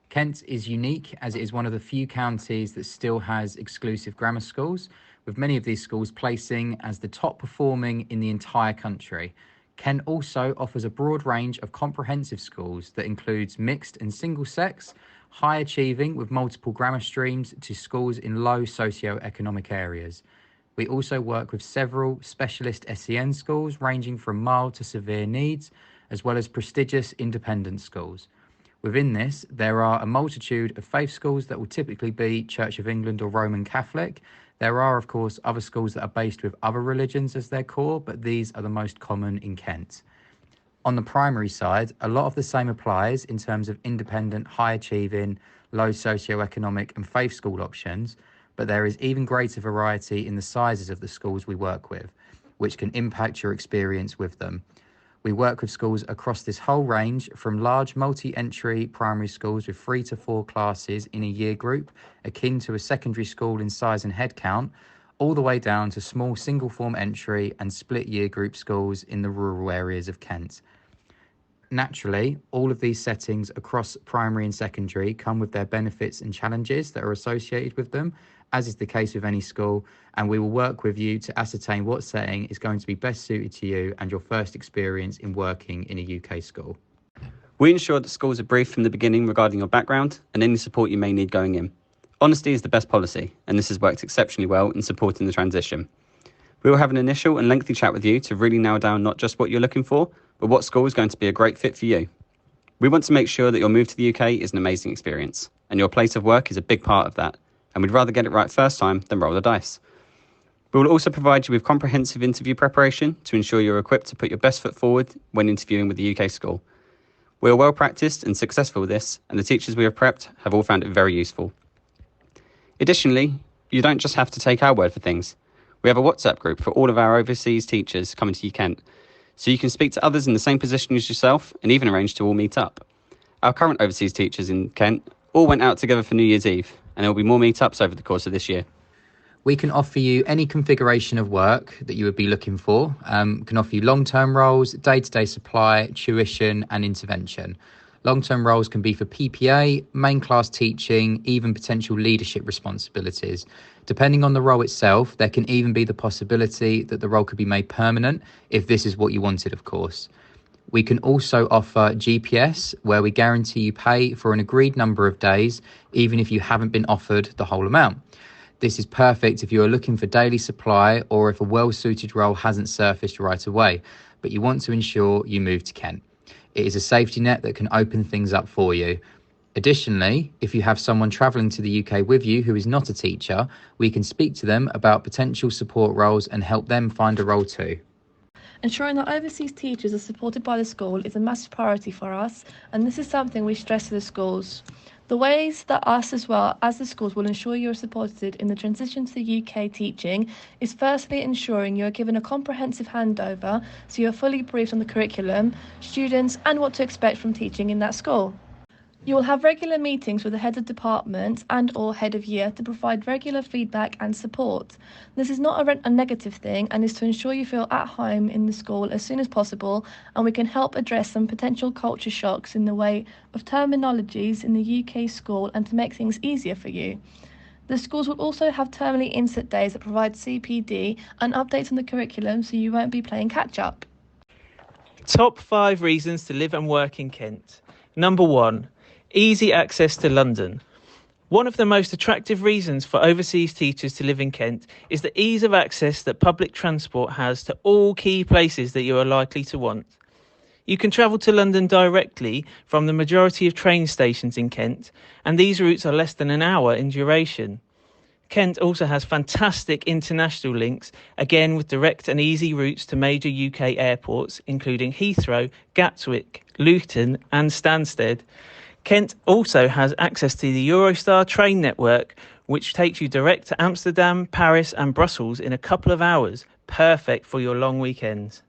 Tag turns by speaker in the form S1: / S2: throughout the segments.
S1: Kent is unique as it is one of the few counties that still has exclusive grammar schools, with many of these schools placing as the top performing in the entire country. Kent also offers a broad range of comprehensive schools that includes mixed and single sex, high achieving with multiple grammar streams to schools in low socio-economic areas. We also work with several specialist SEN schools ranging from mild to severe needs, as well as prestigious independent schools. Within this, there are a multitude of faith schools that will typically be Church of England or Roman Catholic. There are, of course, other schools that are based with other religions as their core, but these are the most common in Kent. On the primary side, a lot of the same applies in terms of independent, high-achieving, low socio-economic and faith school options, but there is even greater variety in the sizes of the schools we work with, which can impact your experience with them. We work with schools across this whole range, from large multi-entry primary schools with 3 to 4 classes in a year group, akin to a secondary school in size and headcount, all the way down to small single form entry and split year group schools in the rural areas of Kent. Naturally, all of these settings across primary and secondary come with their benefits and challenges that are associated with them, as is the case with any school, and we will work with you to ascertain what setting is going to be best suited to you and your first experience in working in a UK school.
S2: We ensure that schools are briefed from the beginning regarding your background and any support you may need going in. Honesty is the best policy, and this has worked exceptionally well in supporting the transition. We will have an initial and lengthy chat with you to really nail down not just what you're looking for, but what school is going to be a great fit for you. We want to make sure that your move to the UK is an amazing experience, and your place of work is a big part of that, and we'd rather get it right first time than roll the dice. We will also provide you with comprehensive interview preparation to ensure you're equipped to put your best foot forward when interviewing with the UK school. We are well practiced and successful with this, and the teachers we have prepped have all found it very useful. Additionally, you don't just have to take our word for things. We have a WhatsApp group for all of our overseas teachers coming to Kent, so you can speak to others in the same position as yourself and even arrange to all meet up. Our current overseas teachers in Kent all went out together for New Year's Eve, and there will be more meetups over the course of this year.
S1: We can offer you any configuration of work that you would be looking for. Can offer you long-term roles, day-to-day supply, tuition and intervention. Long-term roles can be for PPA, main class teaching, even potential leadership responsibilities. Depending on the role itself, there can even be the possibility that the role could be made permanent if this is what you wanted, of course. We can also offer GPS, where we guarantee you pay for an agreed number of days, even if you haven't been offered the whole amount. This is perfect if you are looking for daily supply or if a well-suited role hasn't surfaced right away, but you want to ensure you move to Kent. It is a safety net that can open things up for you. Additionally, if you have someone travelling to the UK with you who is not a teacher, we can speak to them about potential support roles and help them find a role too.
S3: Ensuring that overseas teachers are supported by the school is a massive priority for us, and this is something we stress to the schools. The ways that us as well as the schools will ensure you are supported in the transition to UK teaching is firstly ensuring you are given a comprehensive handover so you are fully briefed on the curriculum, students and what to expect from teaching in that school. You will have regular meetings with the head of department and or head of year to provide regular feedback and support. This is not a negative thing and is to ensure you feel at home in the school as soon as possible, and we can help address some potential culture shocks in the way of terminologies in the UK school and to make things easier for you. The schools will also have termly insert days that provide CPD and updates on the curriculum so you won't be playing catch up.
S4: Top 5 reasons to live and work in Kent. Number 1. Easy access to London. One of the most attractive reasons for overseas teachers to live in Kent is the ease of access that public transport has to all key places that you are likely to want. You can travel to London directly from the majority of train stations in Kent, and these routes are less than an hour in duration. Kent also has fantastic international links, again with direct and easy routes to major UK airports, including Heathrow, Gatwick, Luton and Stansted. Kent also has access to the Eurostar train network, which takes you direct to Amsterdam, Paris and Brussels in a couple of hours, perfect for your long weekends.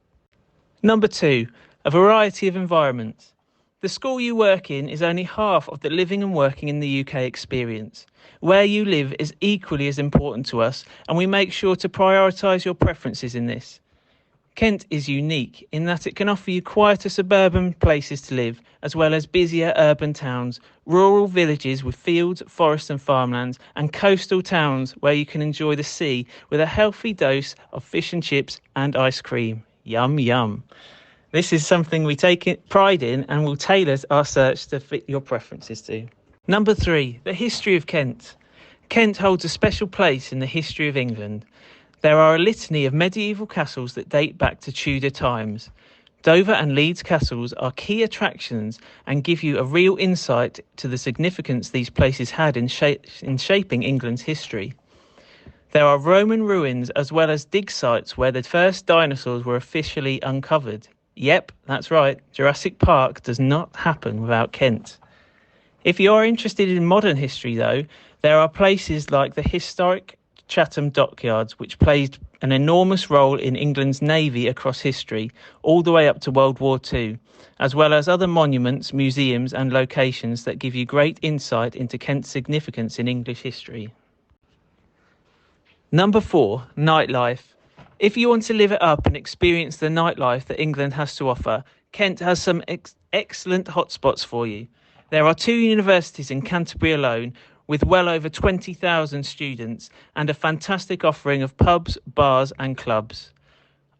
S4: Number 2, a variety of environments. The school you work in is only half of the living and working in the UK experience. Where you live is equally as important to us, and we make sure to prioritise your preferences in this. Kent is unique in that it can offer you quieter suburban places to live, as well as busier urban towns, rural villages with fields, forests and farmlands, and coastal towns where you can enjoy the sea with a healthy dose of fish and chips and ice cream. Yum, yum. This is something we take pride in and will tailor our search to fit your preferences to. Number 3, the history of Kent. Kent holds a special place in the history of England. There are a litany of medieval castles that date back to Tudor times. Dover and Leeds castles are key attractions and give you a real insight to the significance these places had in shaping England's history. There are Roman ruins as well as dig sites where the first dinosaurs were officially uncovered. Yep, that's right, Jurassic Park does not happen without Kent. If you are interested in modern history though, there are places like the historic Chatham Dockyards, which played an enormous role in England's navy across history, all the way up to World War II, as well as other monuments, museums and locations that give you great insight into Kent's significance in English history. Number 4, nightlife. If you want to live it up and experience the nightlife that England has to offer, Kent has some excellent hotspots for you. There are 2 universities in Canterbury alone, with well over 20,000 students and a fantastic offering of pubs, bars and clubs.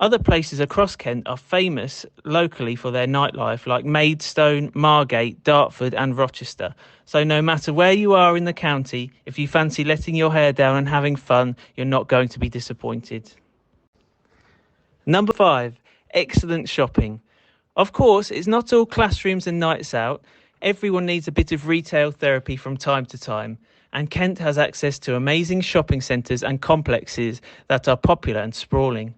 S4: Other places across Kent are famous locally for their nightlife, like Maidstone, Margate, Dartford and Rochester. So no matter where you are in the county, if you fancy letting your hair down and having fun, you're not going to be disappointed. Number 5, excellent shopping. Of course, it's not all classrooms and nights out. Everyone needs a bit of retail therapy from time to time, and Kent has access to amazing shopping centres and complexes that are popular and sprawling.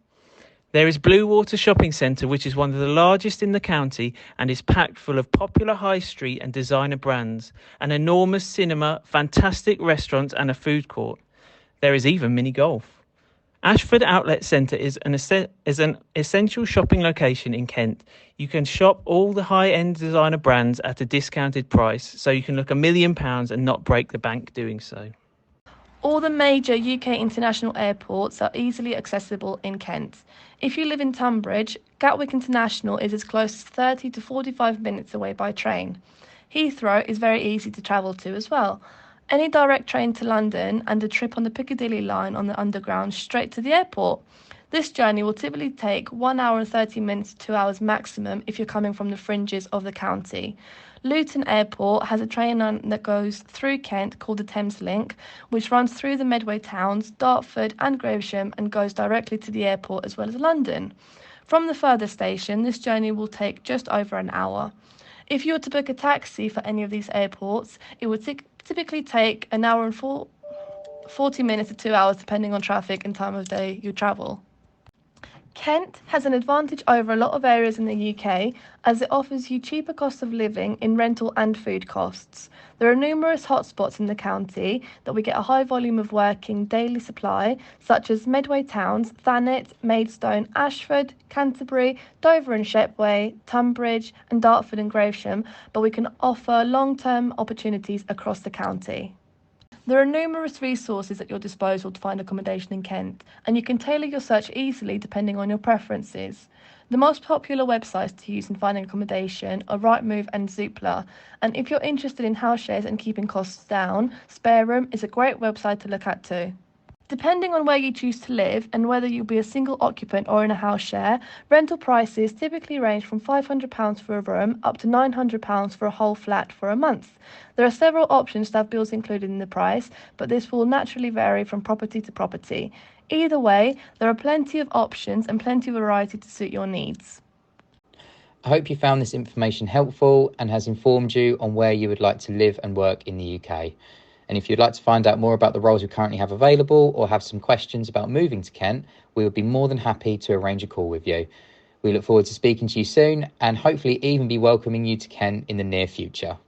S4: There is Bluewater Shopping Centre, which is one of the largest in the county and is packed full of popular high street and designer brands, an enormous cinema, fantastic restaurants and a food court. There is even mini golf. Ashford Outlet Centre is an essential shopping location in Kent. You can shop all the high-end designer brands at a discounted price, so you can look £1 million and not break the bank doing so.
S3: All the major UK international airports are easily accessible in Kent. If you live in Tunbridge, Gatwick International is as close as 30 to 45 minutes away by train. Heathrow is very easy to travel to as well. Any direct train to London and a trip on the Piccadilly line on the Underground straight to the airport. This journey will typically take 1 hour and 30 minutes to 2 hours maximum if you're coming from the fringes of the county. Luton Airport has a train line that goes through Kent called the Thameslink, which runs through the Medway towns, Dartford and Gravesham, and goes directly to the airport as well as London. From the further station, this journey will take just over an hour. If you were to book a taxi for any of these airports, it would typically take an hour and 40 minutes to 2 hours depending on traffic and time of day you travel. Kent has an advantage over a lot of areas in the UK as it offers you cheaper cost of living in rental and food costs. There are numerous hotspots in the county that we get a high volume of working daily supply, such as Medway towns, Thanet, Maidstone, Ashford, Canterbury, Dover and Shepway, Tunbridge and Dartford and Gravesham, but we can offer long-term opportunities across the county. There are numerous resources at your disposal to find accommodation in Kent, and you can tailor your search easily depending on your preferences. The most popular websites to use in finding accommodation are Rightmove and Zoopla, and if you're interested in house shares and keeping costs down, Spareroom is a great website to look at too. Depending on where you choose to live and whether you'll be a single occupant or in a house share, rental prices typically range from £500 for a room up to £900 for a whole flat for a month. There are several options to have bills included in the price, but this will naturally vary from property to property. Either way, there are plenty of options and plenty of variety to suit your needs.
S1: I hope you found this information helpful and has informed you on where you would like to live and work in the UK. And if you'd like to find out more about the roles we currently have available or have some questions about moving to Kent, we would be more than happy to arrange a call with you. We look forward to speaking to you soon and hopefully even be welcoming you to Kent in the near future.